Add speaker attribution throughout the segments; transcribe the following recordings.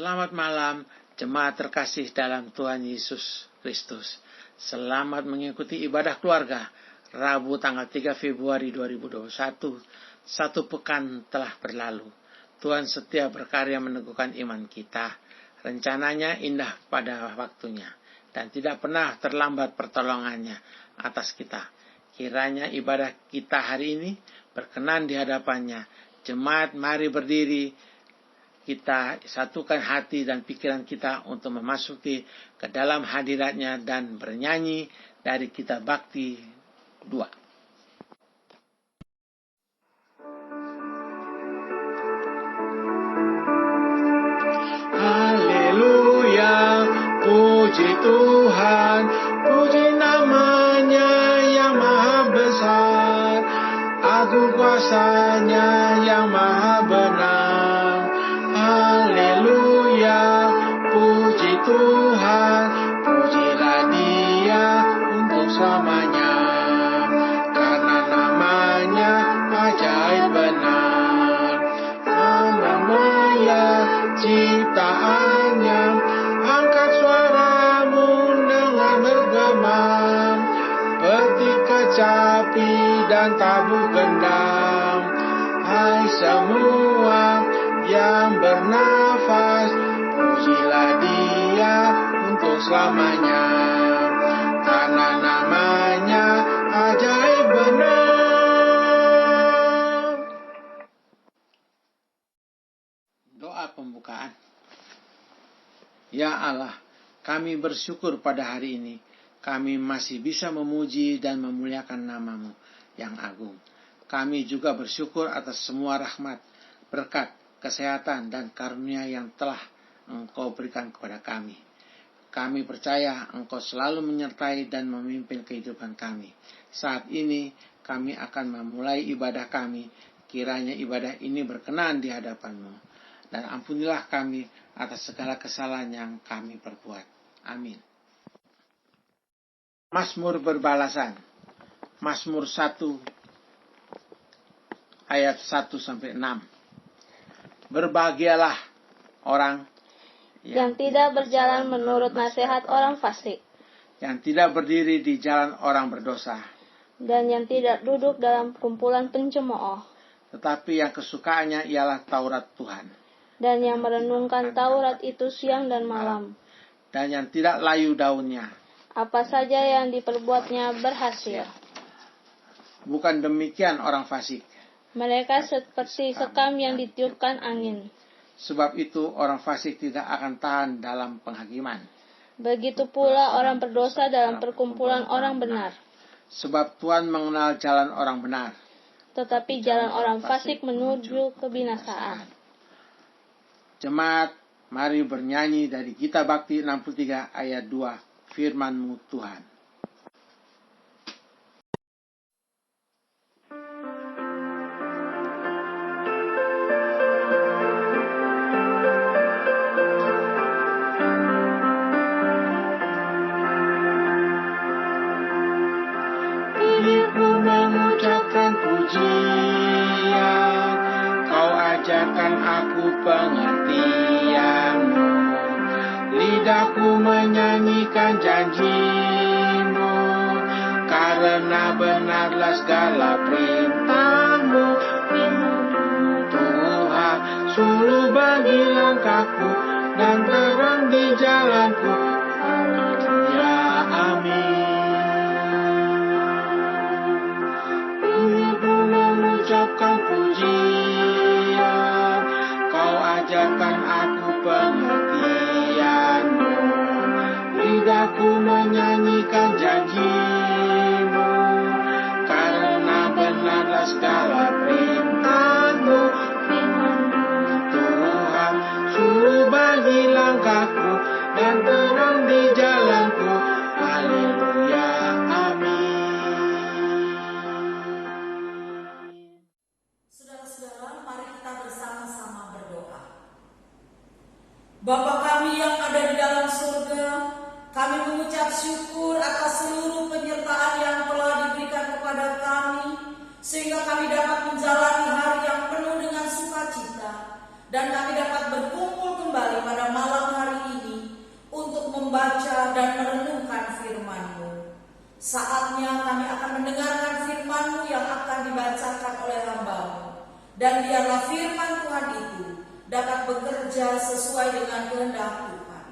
Speaker 1: Selamat malam, jemaat terkasih dalam Tuhan Yesus Kristus. Selamat mengikuti ibadah keluarga, Rabu tanggal 3 Februari 2021. Satu pekan telah berlalu. Tuhan setia berkarya meneguhkan iman kita. Rencananya indah pada waktunya, dan tidak pernah terlambat pertolongannya atas kita. Kiranya ibadah kita hari ini berkenan di hadapannya. Jemaat, mari berdiri. Kita satukan hati dan pikiran kita untuk memasuki ke dalam hadiratnya dan bernyanyi dari kitab Bakti 2. Haleluya, puji Tuhan, puji namanya yang maha besar, agung kuasanya yang maha benar. Haleluya, puji Tuhan, pujilah Dia untuk selamanya, karena namanya ajaib benar. Namanya ciptaannya, angkat suaramu dengan bergema, petik kecapi dan tabur gendang. Hai semua yang bernafas, pujilah Dia untuk selamanya, karena namanya ajaib benar. Doa pembukaan. Ya Allah, kami bersyukur pada hari ini kami masih bisa memuji dan memuliakan nama-Mu yang agung. Kami juga bersyukur atas semua rahmat, berkat, kesehatan, dan karunia yang telah Engkau berikan kepada kami. Kami percaya Engkau selalu menyertai dan memimpin kehidupan kami. Saat ini kami akan memulai ibadah kami. Kiranya ibadah ini berkenan di hadapan-Mu. Dan ampunilah kami atas segala kesalahan yang kami perbuat. Amin. Mazmur berbalasan. Mazmur 1 ayat 1-6. Berbahagialah orang
Speaker 2: yang tidak berjalan menurut nasihat orang fasik,
Speaker 1: yang tidak berdiri di jalan orang berdosa,
Speaker 2: dan yang tidak duduk dalam kumpulan pencemooh,
Speaker 1: tetapi yang kesukaannya ialah Taurat Tuhan,
Speaker 2: dan yang merenungkan Taurat itu siang dan malam,
Speaker 1: dan yang tidak layu daunnya,
Speaker 2: apa saja yang diperbuatnya berhasil.
Speaker 1: Bukan demikian orang fasik,
Speaker 2: mereka seperti sekam yang ditiupkan angin.
Speaker 1: Sebab itu orang fasik tidak akan tahan dalam penghakiman.
Speaker 2: Begitu pula orang berdosa dalam perkumpulan orang benar.
Speaker 1: Sebab Tuhan mengenal jalan orang benar,
Speaker 2: tetapi jalan orang fasik menuju kebinasaan.
Speaker 1: Jemaat, mari bernyanyi dari kitab Bakti 63 ayat 2, firman-Mu Tuhan. Kau ajarkan aku pengertian-Mu, lidahku menyanyikan janji-Mu, karena benarlah segala perintah-Mu. Tuhan, suluh bagi langkahku dan terang di jalanku. Haleluya, amin. Mengucapkan pujian, Kau ajarkan aku pengertian-Mu, lidahku menyanyikan janji-Mu, karena benarlah segala perintah-Mu. Tuhan, suluh bagi langkahku dan terang di jalanku. Haleluya, amin.
Speaker 3: Bapa kami yang ada di dalam surga, kami mengucap syukur atas seluruh penyertaan yang telah diberikan kepada kami, sehingga kami dapat menjalani hari yang penuh dengan sukacita, dan kami dapat berkumpul kembali pada dan merenungkan firman-Mu. Saatnya kami akan mendengarkan firman-Mu yang akan dibacakan oleh hamba-Mu. Dan biarlah firman Tuhan itu dapat bekerja sesuai dengan kehendak Tuhan.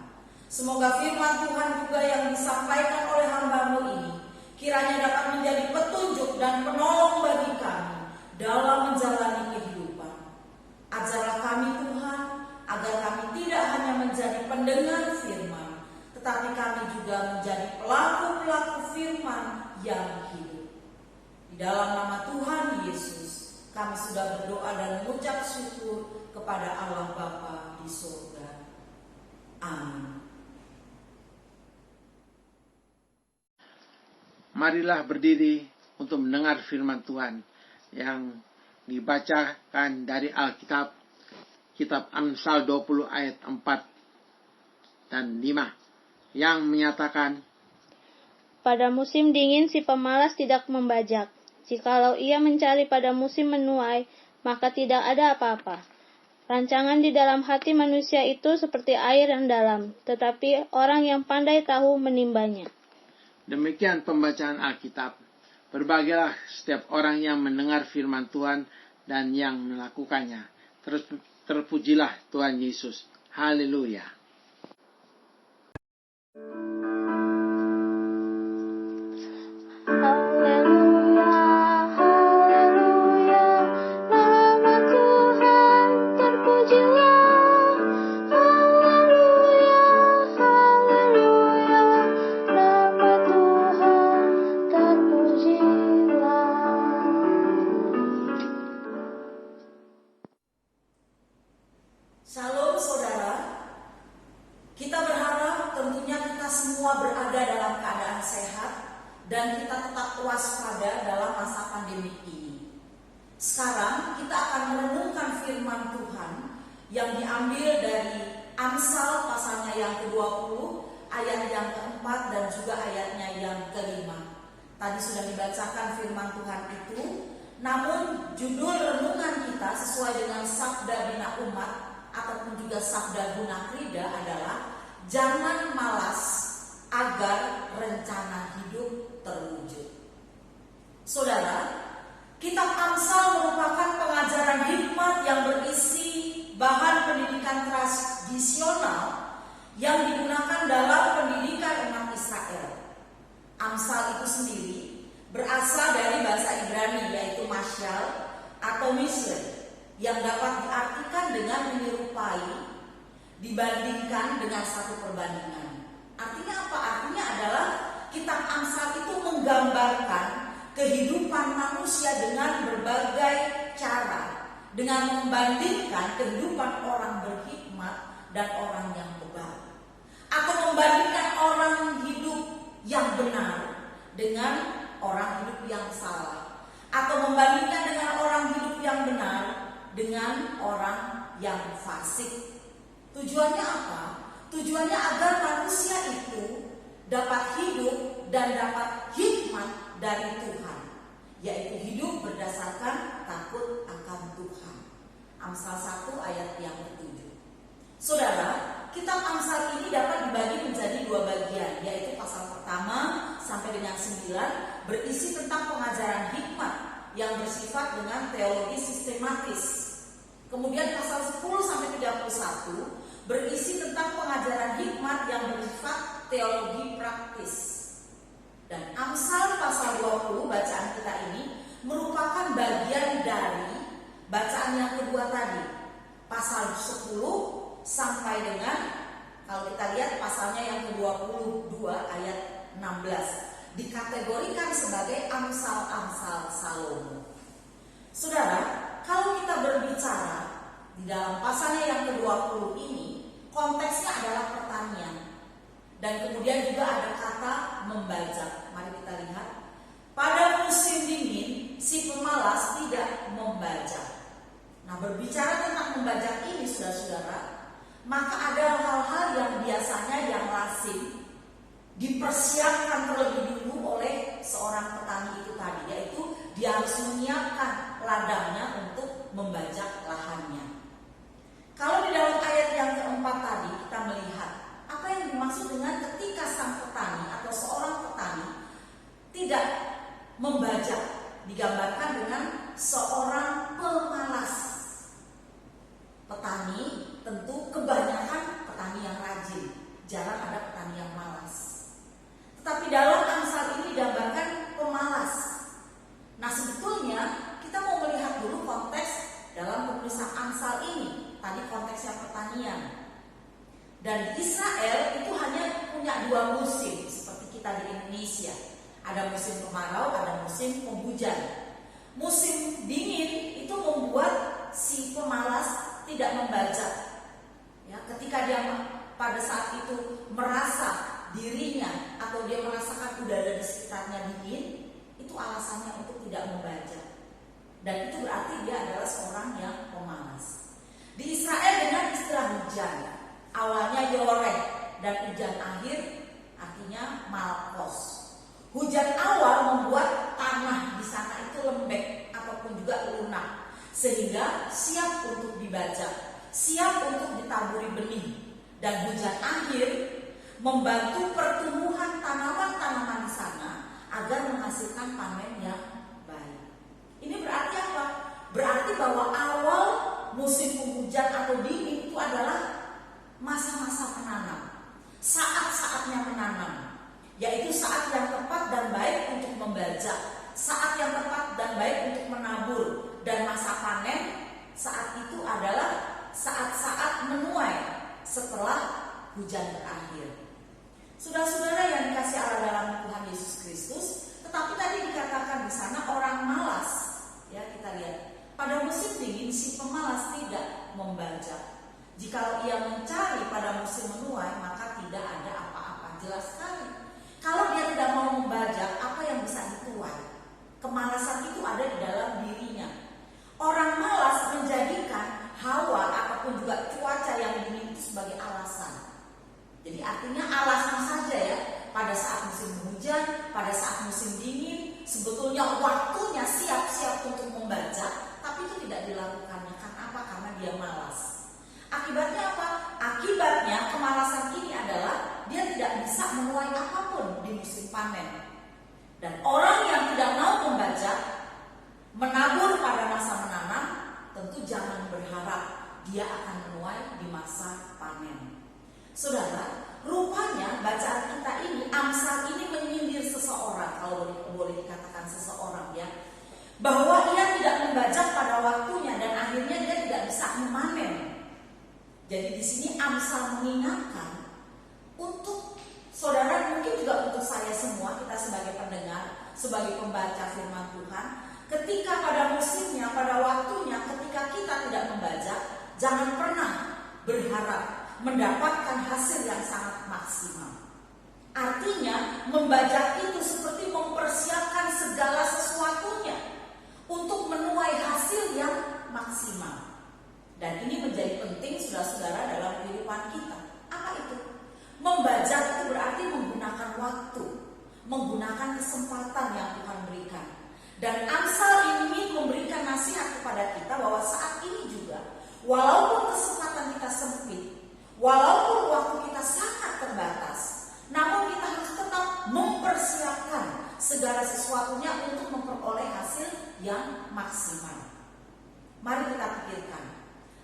Speaker 3: Semoga firman Tuhan juga yang disampaikan oleh hamba-Mu ini kiranya dapat menjadi petunjuk dan penolong bagi kami dalam menjalani kehidupan. Ajarlah kami Tuhan, agar kami tidak hanya menjadi pendengar firman, tetapi kami juga menjadi pelaku-pelaku firman yang hidup. Di dalam nama Tuhan Yesus, kami sudah berdoa dan mengucap syukur kepada Allah Bapa di surga. Amin.
Speaker 1: Marilah berdiri untuk mendengar firman Tuhan yang dibacakan dari Alkitab, kitab Amsal 20 ayat 4 dan 5, yang menyatakan,
Speaker 2: Pada musim dingin si pemalas tidak membajak. Jikalau ia mencari pada musim menuai, maka tidak ada apa-apa. Rancangan di dalam hati manusia itu seperti air yang dalam, tetapi orang yang pandai tahu menimbanya.
Speaker 1: Demikian pembacaan Alkitab. Berbahagialah setiap orang yang mendengar firman Tuhan dan yang melakukannya. Terpujilah Tuhan Yesus. Haleluya.
Speaker 3: Shalom saudara, kita berharap tentunya kita semua berada dalam keadaan sehat dan kita tetap waspada dalam masa pandemi ini. Sekarang kita akan merenungkan firman Tuhan yang diambil dari Amsal pasalnya yang ke-20, ayat yang ke-4 dan juga ayatnya yang ke-5. Tadi sudah dibacakan firman Tuhan itu, namun judul renungan kita sesuai dengan Sabda Bina Umat ataupun juga Sabda Guna Krida adalah jangan malas agar rencana hidup terwujud. Saudara, kitab Amsal merupakan pengajaran hikmat yang berisi bahan pendidikan tradisional yang digunakan dalam pendidikan umat Israel. Amsal itu sendiri berasal dari bahasa Ibrani yaitu masyal atau misle, yang dapat diartikan dengan menyerupai, dibandingkan dengan satu perbandingan. Artinya apa? Artinya adalah kitab Amsal itu menggambarkan kehidupan manusia dengan berbagai cara, dengan membandingkan kehidupan orang berhikmat dan orang yang bebal, atau membandingkan orang hidup yang benar dengan orang hidup yang salah, atau membandingkan dengan orang hidup yang benar dengan orang yang fasik. Tujuannya apa? Tujuannya agar manusia itu dapat hidup dan dapat hikmat dari Tuhan, yaitu hidup berdasarkan takut akan Tuhan. Amsal 1 ayat yang ke-7. Saudara, kitab Amsal ini dapat dibagi menjadi dua bagian, yaitu pasal pertama sampai dengan 9 berisi tentang pengajaran hikmat yang bersifat dengan teologi sistematis. Kemudian pasal 10 sampai 31 berisi tentang pengajaran hikmat yang bersifat teologi praktis. Dan Amsal pasal 20 bacaan kita ini merupakan bagian dari bacaan yang kedua tadi, pasal 10 sampai dengan, kalau kita lihat pasalnya yang ke-22 ayat 16, dikategorikan sebagai Amsal-Amsal Salomo. Saudara, kalau kita berbicara di dalam pasalnya yang ke-20 ini, konteksnya adalah pertanian. Dan kemudian juga ada kata membajak. Mari kita lihat. Pada musim dingin, si pemalas tidak membajak. Nah, berbicara tentang membajak ini, saudara-saudara, maka ada hal-hal yang biasanya yang lazim dipersiapkan terlebih dulu oleh seorang petani itu tadi, yaitu dia harus menyiapkan ladangnya untuk membajak lahannya. Kalau di dalam ayat yang keempat tadi kita melihat apa yang dimaksud dengan ketika sang membajak digambarkan dengan seorang pemalas. Petani tentu kebanyakan petani yang rajin, jarang ada petani yang malas. Tetapi dalam Amsal ini digambarkan pemalas. Nah, sebetulnya kita mau melihat dulu konteks dalam penulisan Amsal ini. Tadi konteksnya pertanian. Dan Israel itu hanya punya 2 musim seperti kita di Indonesia. Ada musim kemarau, ada musim penghujan. Musim dingin itu membuat si pemalas tidak membajak. Ya, ketika dia pada saat itu merasa dirinya atau dia merasakan udara di sekitarnya dingin, itu alasannya untuk tidak membajak. Dan itu berarti dia adalah seorang yang pemalas. Di Israel dengan istilah hujan, awalnya yoreh dan hujan akhir artinya malkos. Hujan awal membuat tanah di sana itu lembek ataupun juga lunak, sehingga siap untuk dibajak, siap untuk ditaburi benih. Dan hujan akhir membantu pertumbuhan tanaman-tanaman di sana agar menghasilkan panen yang baik. Ini berarti apa? Berarti bahwa awal musim penghujan atau dingin itu adalah masa-masa menanam, saat-saatnya menanam, yaitu saat yang tepat dan baik untuk membajak, saat yang tepat dan baik untuk menabur, dan masa panen saat itu adalah saat-saat menuai setelah hujan berakhir. Saudara-saudara yang dikasihi Allah dalam Tuhan Yesus Kristus, tetapi tadi dikatakan di sana orang malas. Ya, kita lihat pada musim dingin si pemalas tidak membajak. Jikalau ia mencari pada musim menuai, maka tidak ada apa-apa. Jelas sekali. Kalau dia tidak mau membajak, apa yang bisa dituai? Kemalasan itu ada di dalam dirinya. Orang malas menjadikan hawa ataupun juga cuaca yang dingin itu sebagai alasan. Jadi artinya alasan saja ya. Pada saat musim hujan, pada saat musim dingin, sebetulnya waktunya siap-siap untuk membajak, tapi itu tidak dilakukannya. Karena apa? Karena dia malas. Akibatnya apa? Akibatnya kemalasan ini adalah dia tidak bisa menuai apapun di musim panen. Dan orang yang tidak mau membajak, menabur pada masa menanam, tentu jangan berharap dia akan menuai di masa panen. Saudara, rupanya bacaan kita ini, Amsal ini menyindir seseorang, kalau boleh dikatakan seseorang ya, bahwa ia tidak membajak pada waktunya dan akhirnya dia tidak bisa memanen. Jadi di sini Amsal mengingatkan untuk saudara, mungkin juga untuk saya semua, kita sebagai pendengar, sebagai pembaca firman Tuhan, ketika pada musimnya, pada waktunya, ketika kita tidak membajak, jangan pernah berharap mendapatkan hasil yang sangat maksimal. Artinya, membajak itu seperti mempersiapkan segala sesuatunya untuk menuai hasil yang maksimal. Dan ini menjadi penting saudara-saudara dalam kehidupan kita. Apa itu? Membajak itu berarti menggunakan waktu, menggunakan kesempatan yang Tuhan berikan. Dan Amsal ini memberikan nasihat kepada kita bahwa saat ini juga, walaupun kesempatan kita sempit, walaupun waktu kita sangat terbatas, namun kita harus tetap mempersiapkan segala sesuatunya untuk memperoleh hasil yang maksimal. Mari kita pikirkan,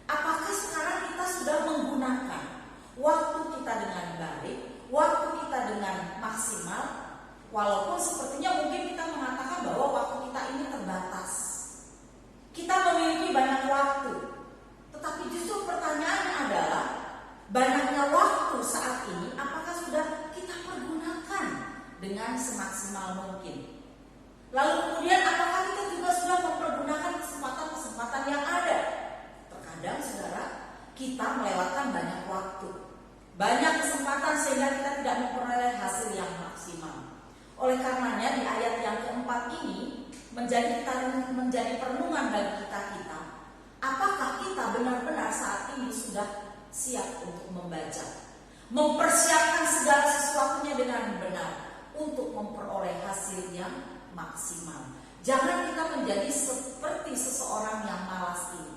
Speaker 3: apakah sekarang kita sudah menggunakan waktu kita dengan baik, waktu kita dengan maksimal, walaupun sepertinya mungkin kita mengatakan bahwa waktu kita ini terbatas. Kita memiliki banyak waktu, tetapi justru pertanyaannya adalah, banyaknya waktu saat ini apakah sudah kita pergunakan dengan semaksimal mungkin? Lalu kemudian apakah kita juga sudah mempergunakan kesempatan-kesempatan yang ada? Terkadang saudara, kita melewatkan banyak waktu, banyak kesempatan sehingga kita tidak memperoleh hasil yang maksimal. Oleh karenanya di ayat yang keempat ini menjadi perenungan bagi kita. Apakah kita benar-benar saat ini sudah siap untuk membajak, mempersiapkan segala sesuatunya dengan benar untuk memperoleh hasil yang maksimal? Jangan kita menjadi seperti seseorang yang malas ini.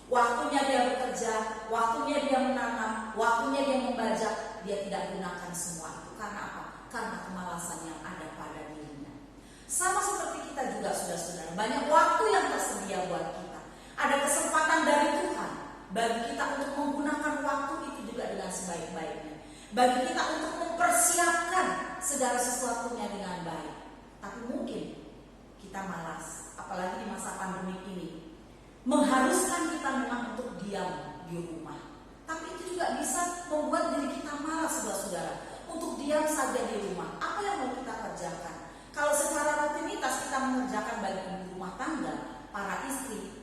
Speaker 3: Waktunya dia bekerja, waktunya dia menanam, waktunya dia membajak, dia tidak gunakan semua itu. Karena apa? Karena kemalasan yang ada pada dirinya. Sama seperti kita juga saudara-saudara, banyak waktu yang tersedia buat kita. Ada kesempatan dari Tuhan bagi kita untuk menggunakan waktu itu juga dengan sebaik-baiknya. Bagi kita untuk mempersiapkan segala sesuatunya dengan baik. Tapi mungkin kita malas, apalagi di masa pandemi ini, mengharuskan kita memang untuk diam di rumah. Tapi itu juga bisa membuat diri kita malas, saudara-saudara, untuk diam saja di rumah. Apa yang mau kita kerjakan? Kalau secara rutinitas kita mengerjakan bagi ibu rumah tangga, para istri,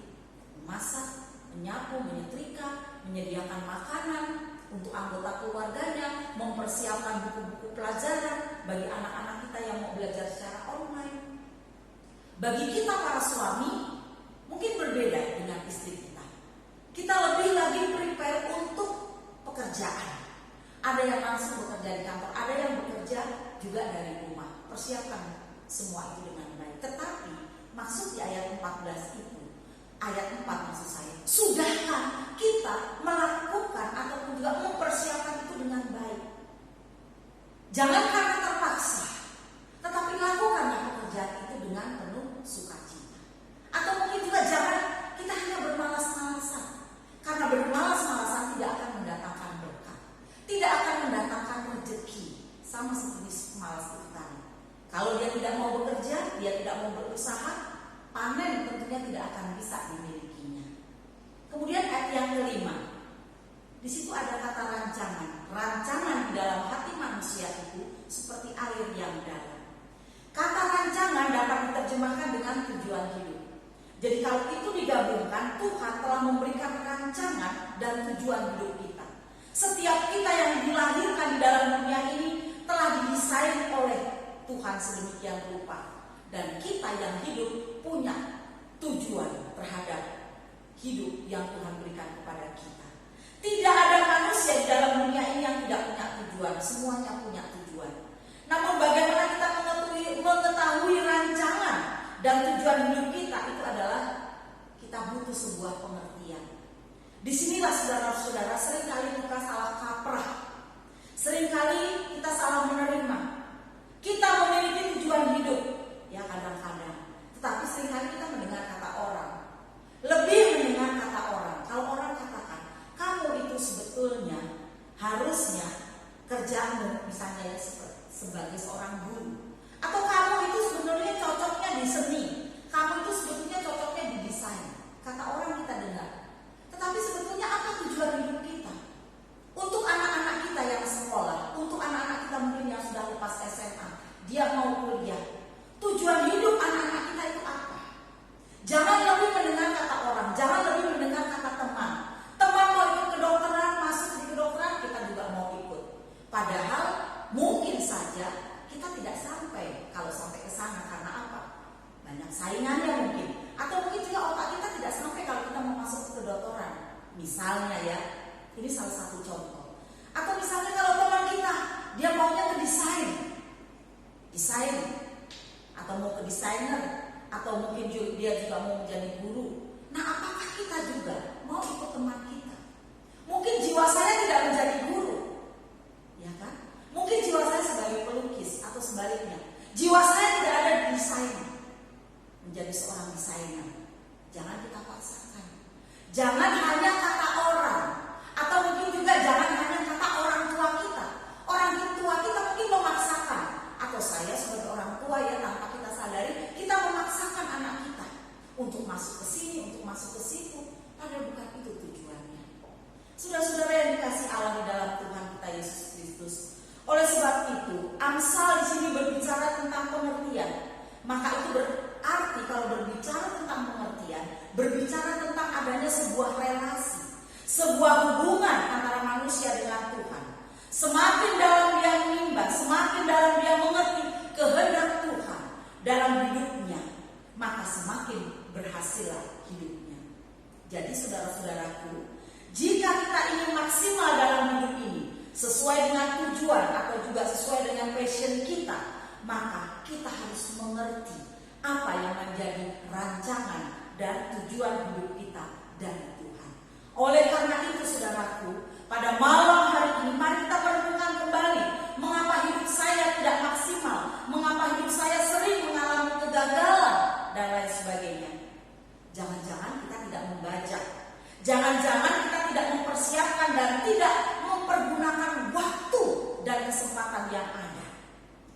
Speaker 3: memasak, menyapu, menyetrika, menyediakan makanan untuk anggota keluarganya, mempersiapkan buku-buku pelajaran bagi anak-anak kita yang mau belajar secara online. Bagi kita para suami, mungkin berbeda dengan istri kita. Kita lebih lagi prepare untuk pekerjaan. Ada yang langsung bekerja di kantor, ada yang bekerja juga dari rumah. Persiapkan semua itu dengan baik. Tetapi maksud di ayat 14 itu, ayat 4 maksud saya, sudahkah kita melakukan ataupun juga mempersiapkan itu dengan baik? Jangan karena terpaksa, tetapi lakukanlah pekerjaan itu dengan penuh sukacita. Atau mungkin juga jangan kita hanya bermalas-malasan, karena bermalas-malasan tidak akan mendatangkan berkat, tidak akan mendatangkan rezeki. Sama seperti malas itu tadi. Kalau dia tidak mau bekerja, dia tidak mau berusaha, panen tentunya tidak akan bisa dimilikinya. Kemudian ayat yang kelima, di situ ada kata rancangan. Rancangan di dalam hati manusia itu seperti air yang dalam. Kata rancangan dapat diterjemahkan dengan tujuan hidup. Jadi kalau itu digabungkan, Tuhan telah memberikan rancangan dan tujuan hidup kita. Setiap kita yang dilahirkan di dalam dunia ini telah didesain oleh Tuhan sedemikian rupa. Dan kita yang hidup punya tujuan terhadap hidup yang Tuhan berikan kepada kita. Tidak ada manusia di dalam dunia ini yang tidak punya tujuan. Semuanya punya tujuan. Namun bagaimana kita mengetahui rancangan dan tujuan hidup kita, itu adalah kita butuh sebuah pengertian. Disinilah saudara-saudara seringkali kita salah kaprah. Seringkali kita salah menerima. Kita memiliki tujuan hidup, ya kadang-kadang. Tetapi seringkali kita mendengar kata orang. Lebih mendengar kata orang. Kalau orang katakan, kamu itu sebetulnya harusnya kerjamu misalnya sebagai seorang guru. Atau kamu itu sebenarnya cocoknya di seni. Kamu itu sebetulnya cocoknya di desain. Kata orang kita dengar. Tetapi sebetulnya apa tujuan hidup kita? Untuk anak-anak kita yang sekolah, untuk anak-anak kita mungkin yang sudah lepas SMA, dia mau kuliah. Tujuan hidup anak-anak kita itu apa? Jangan lebih mendengar kata orang, jangan lebih mendengar kata teman. Teman mau ikut kedokteran, masuk di kedokteran, kita juga mau ikut. Padahal mungkin saja kita tidak sampai kalau sampai ke sana. Karena apa? Banyak saingannya mungkin. Atau mungkin juga otak kita tidak sampai kalau kita mau masuk ke kedokteran. Misalnya ya, ini salah satu contoh. Atau misalnya kalau teman kita, dia maunya ke desain, atau mau ke desainer, atau mungkin dia juga mau menjadi guru. Nah, apakah kita juga mau ikut teman kita? Mungkin jiwa saya tidak menjadi guru, ya kan? Mungkin jiwa saya sebagai pelukis atau sebaliknya. Jiwa saya tidak ada di desain, menjadi seorang desainer. Jangan kita paksakan. Jangan hanya kata orang, atau mungkin juga jangan hanya kata orang tua kita. Orang tua kita mungkin memaksakan, atau saya sebagai orang tua ya tanpa kita sadari, kita memaksakan anak kita untuk masuk ke sini, untuk masuk ke situ. Padahal bukan itu tujuannya. Saudara-saudara yang dikasih Allah di dalam Tuhan kita Yesus Kristus. Oleh sebab itu, Amsal di sini berbicara tentang pengertian. Maka itu berarti kalau berbicara tentang pengertian, berbicara tentang adanya sebuah relasi, sebuah hubungan antara manusia dengan Tuhan. Semakin dalam dia menimba, semakin dalam dia mengerti kehendak Tuhan dalam hidupnya, maka semakin berhasillah hidupnya. Jadi saudara-saudaraku, jika kita ingin maksimal dalam hidup ini, sesuai dengan tujuan atau juga sesuai dengan passion kita, maka kita harus mengerti apa yang menjadi rancangan dan tujuan hidup kita dari Tuhan. Oleh karena itu saudaraku, pada malam hari ini mari kita renungkan kembali mengapa hidup saya tidak maksimal, mengapa hidup saya sering mengalami Jangan-jangan kita tidak mempersiapkan dan tidak mempergunakan waktu dan kesempatan yang ada.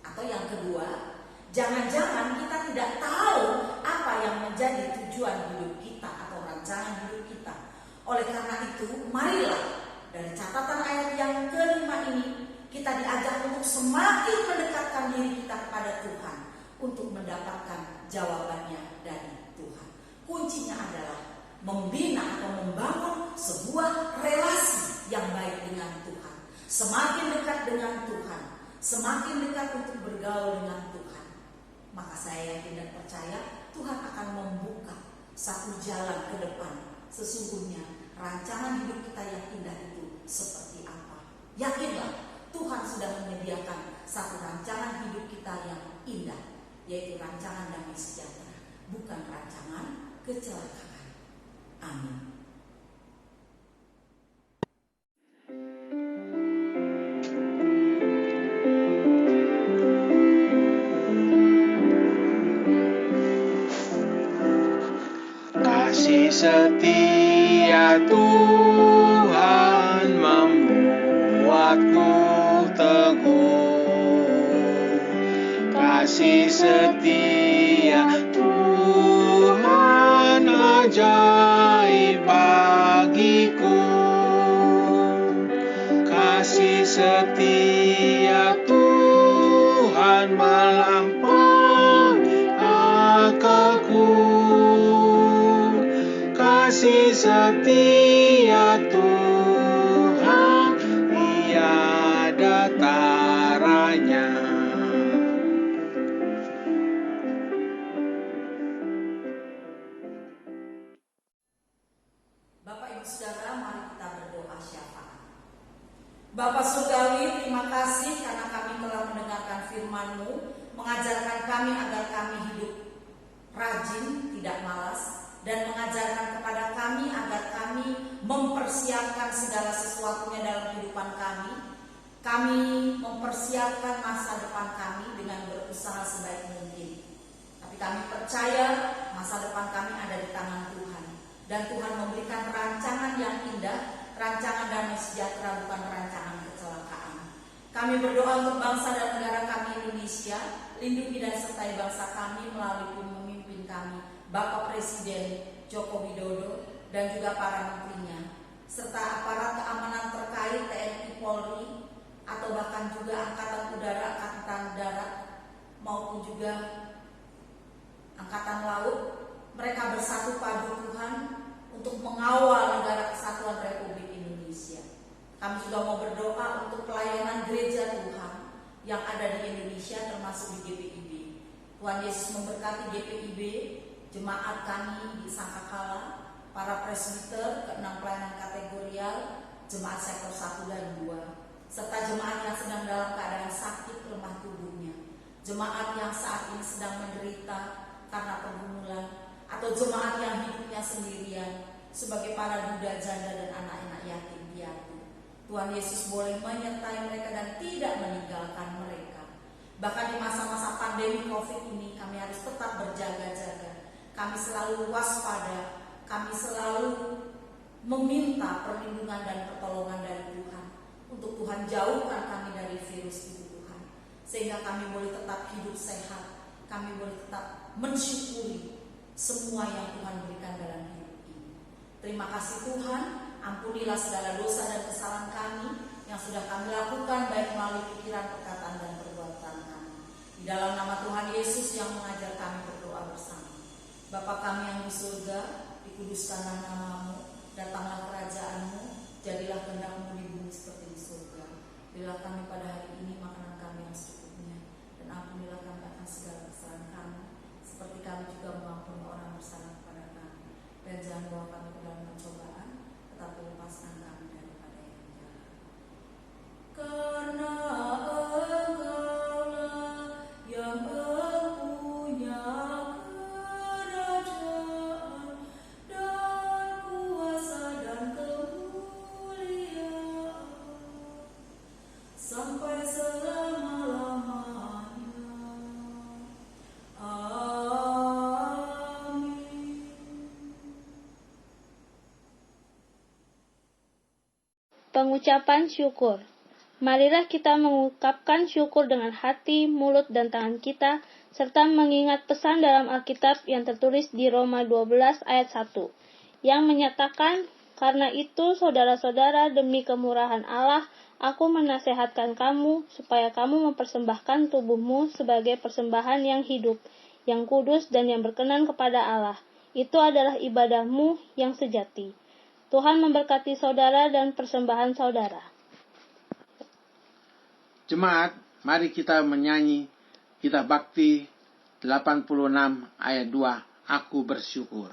Speaker 3: Atau yang kedua, jangan-jangan kita tidak tahu apa yang menjadi tujuan hidup kita atau rancangan hidup kita. Oleh karena itu, marilah dari catatan ayat yang kelima ini kita diajak untuk semakin mendekatkan diri kita kepada Tuhan untuk mendapatkan jawabannya dari Tuhan. Kuncinya adalah membina atau membangun sebuah relasi yang baik dengan Tuhan. Semakin dekat dengan Tuhan, semakin dekat untuk bergaul dengan Tuhan, maka saya yakin dan percaya Tuhan akan membuka satu jalan ke depan. Sesungguhnya rancangan hidup kita yang indah itu seperti apa? Yakinlah Tuhan sudah menyediakan satu rancangan hidup kita yang indah, yaitu rancangan damai sejahtera, bukan rancangan kecelakaan. Amin.
Speaker 1: Kasih setia Tuhan membuatku teguh. Kasih setia Tuhan ajaib bagiku. Kasih setia Tuhan melampaui akalku. Kasih setia Tuhan tiada taranya.
Speaker 3: Bapak Ibu Saudara, mari kita berdoa syafaat. Bapak Surgawi, terima kasih karena kami telah mendengarkan firman-Mu, mengajarkan kami agar kami hidup rajin, tidak malas, dan mengajarkan kepada kami agar kami mempersiapkan segala sesuatunya dalam kehidupan kami. Kami mempersiapkan masa depan kami dengan berusaha sebaik mungkin. Tapi kami percaya masa depan kami ada di tangan Tuhan. Dan Tuhan memberikan rancangan yang indah, rancangan damai sejahtera, bukan rancangan kecelakaan. Kami berdoa untuk bangsa dan negara kami Indonesia. Lindungi dan sertai bangsa kami melalui pemimpin kami, Bapak Presiden Joko Widodo dan juga para menterinya, serta aparat keamanan terkait TNI Polri atau bahkan juga Angkatan Udara, Angkatan Darat maupun juga Angkatan Laut. Mereka bersatu padu Tuhan untuk mengawal negara kesatuan Republik Indonesia. Kami juga mau berdoa untuk pelayanan gereja Tuhan yang ada di Indonesia termasuk di GPIB. Tuhan Yesus memberkati GPIB, jemaat kami di Sangkakala, para presbiter, ke-6 pelayanan kategorial, jemaat sektor 1 dan 2, serta jemaat yang sedang dalam keadaan sakit lemah tubuhnya, jemaat yang saat ini sedang menderita karena pergumulan, atau jemaat yang hidupnya sendirian sebagai para duda, janda, dan anak-anak yatim piatu. Tuhan Yesus boleh menyertai mereka dan tidak meninggalkan mereka. Bahkan di masa-masa pandemi COVID ini kami harus tetap berjaga-jaga. Kami selalu waspada, kami selalu meminta perlindungan dan pertolongan dari Tuhan. Untuk Tuhan jauhkan kami dari virus itu Tuhan. Sehingga kami boleh tetap hidup sehat, kami boleh tetap mensyukuri semua yang Tuhan berikan dalam hidup ini. Terima kasih Tuhan, ampunilah segala dosa dan kesalahan kami yang sudah kami lakukan baik melalui pikiran, perkataan, dan perbuatan kami. Di dalam nama Tuhan Yesus yang mengajar kami berdoa bersama. Bapa kami yang di surga, dikuduskanlah nama-Mu, datanglah kerajaan-Mu, jadilah kehendak-Mu di bumi seperti di surga. Berilah kami pada hari ini makanan kami yang secukupnya, dan ampunilah kami akan segala kesalahan kami, seperti kami juga mengampuni orang bersalah kepada kami. Dan jangan bawa kami ke dalam pencobaan, tetapi lepaskan kami daripada yang jahat. Karena Engkaulah yang mempunyai kerajaan dan kuasa dan kemuliaan sampai selama-lamanya. Amin.
Speaker 2: Pengucapan syukur. Marilah kita mengucapkan syukur dengan hati, mulut, dan tangan kita, serta mengingat pesan dalam Alkitab yang tertulis di Roma 12 ayat 1, yang menyatakan, "Karena itu, saudara-saudara, demi kemurahan Allah, aku menasehatkan kamu, supaya kamu mempersembahkan tubuhmu sebagai persembahan yang hidup, yang kudus, dan yang berkenan kepada Allah. Itu adalah ibadahmu yang sejati." Tuhan memberkati saudara dan persembahan saudara.
Speaker 1: Jemaat, mari kita menyanyi Kitab Bakti 86 ayat 2, Aku bersyukur.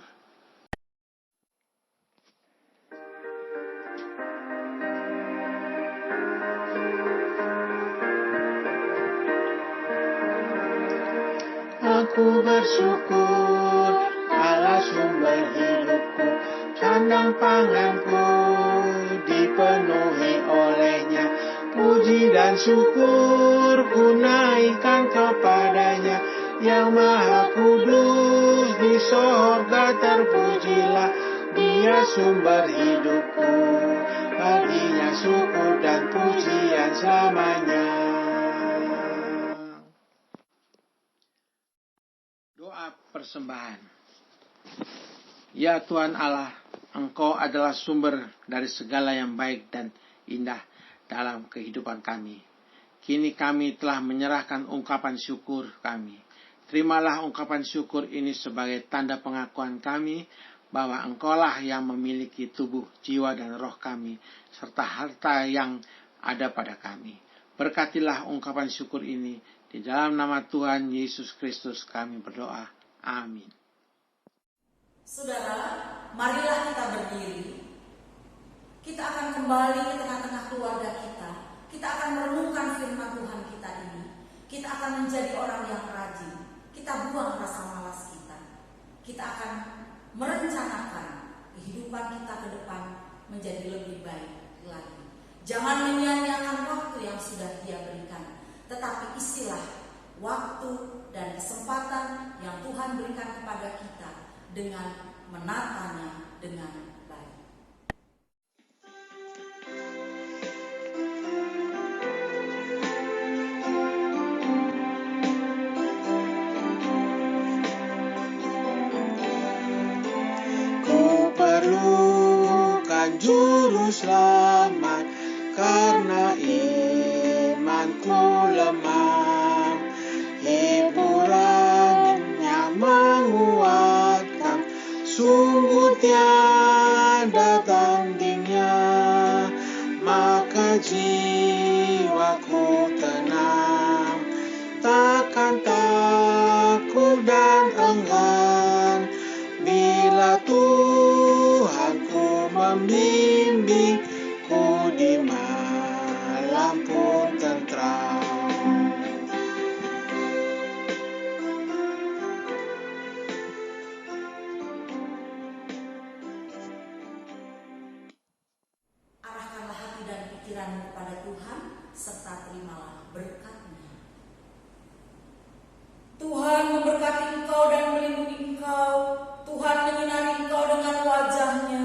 Speaker 1: Aku bersyukur, Allah sumber hidupku, kandang panganku dipenuhi olehnya. Puji dan syukur ku naikkan kepadanya, yang maha kudus di sorga terpujilah. Dia sumber hidupku, baginya syukur dan pujian selamanya. Doa persembahan. Ya Tuhan Allah, Engkau adalah sumber dari segala yang baik dan indah dalam kehidupan kami. Kini kami telah menyerahkan ungkapan syukur kami. Terimalah ungkapan syukur ini sebagai tanda pengakuan kami bahwa Engkaulah yang memiliki tubuh, jiwa, dan roh kami, serta harta yang ada pada kami. Berkatilah ungkapan syukur ini. Di dalam nama Tuhan Yesus Kristus kami berdoa. Amin.
Speaker 3: Saudara, marilah kita berdiri. Kita akan kembali ke tengah-tengah keluarga kita. Kita akan merenungkan firman Tuhan kita ini. Kita akan menjadi orang yang rajin. Kita buang rasa malas kita. Kita akan merencanakan kehidupan kita ke depan menjadi lebih baik lagi. Jangan menyia-nyiakan waktu yang sudah Dia berikan, tetapi isilah waktu dan kesempatan yang Tuhan berikan kepada kita dengan menatanya dengan baik.
Speaker 1: Ku perlukan juru selamat, karena imanku lemah. Hiburannya menguatkan, sungguh tiada tandingnya. Maka jiwaku tenang, takkan takut dan enggan, bila Tuhanku membimbingku di malam pun tentram.
Speaker 3: Arahkanlah hati dan pikiranmu kepada Tuhan, serta terimalah berkat-Nya. Tuhan memberkati engkau dan melindungi engkau. Tuhan menyinari engkau dengan wajah-Nya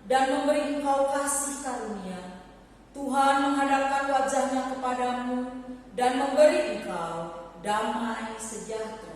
Speaker 3: dan memberi engkau kasih karunia. Tuhan menghadapkan wajah-Nya kepadamu dan memberi engkau damai sejahtera.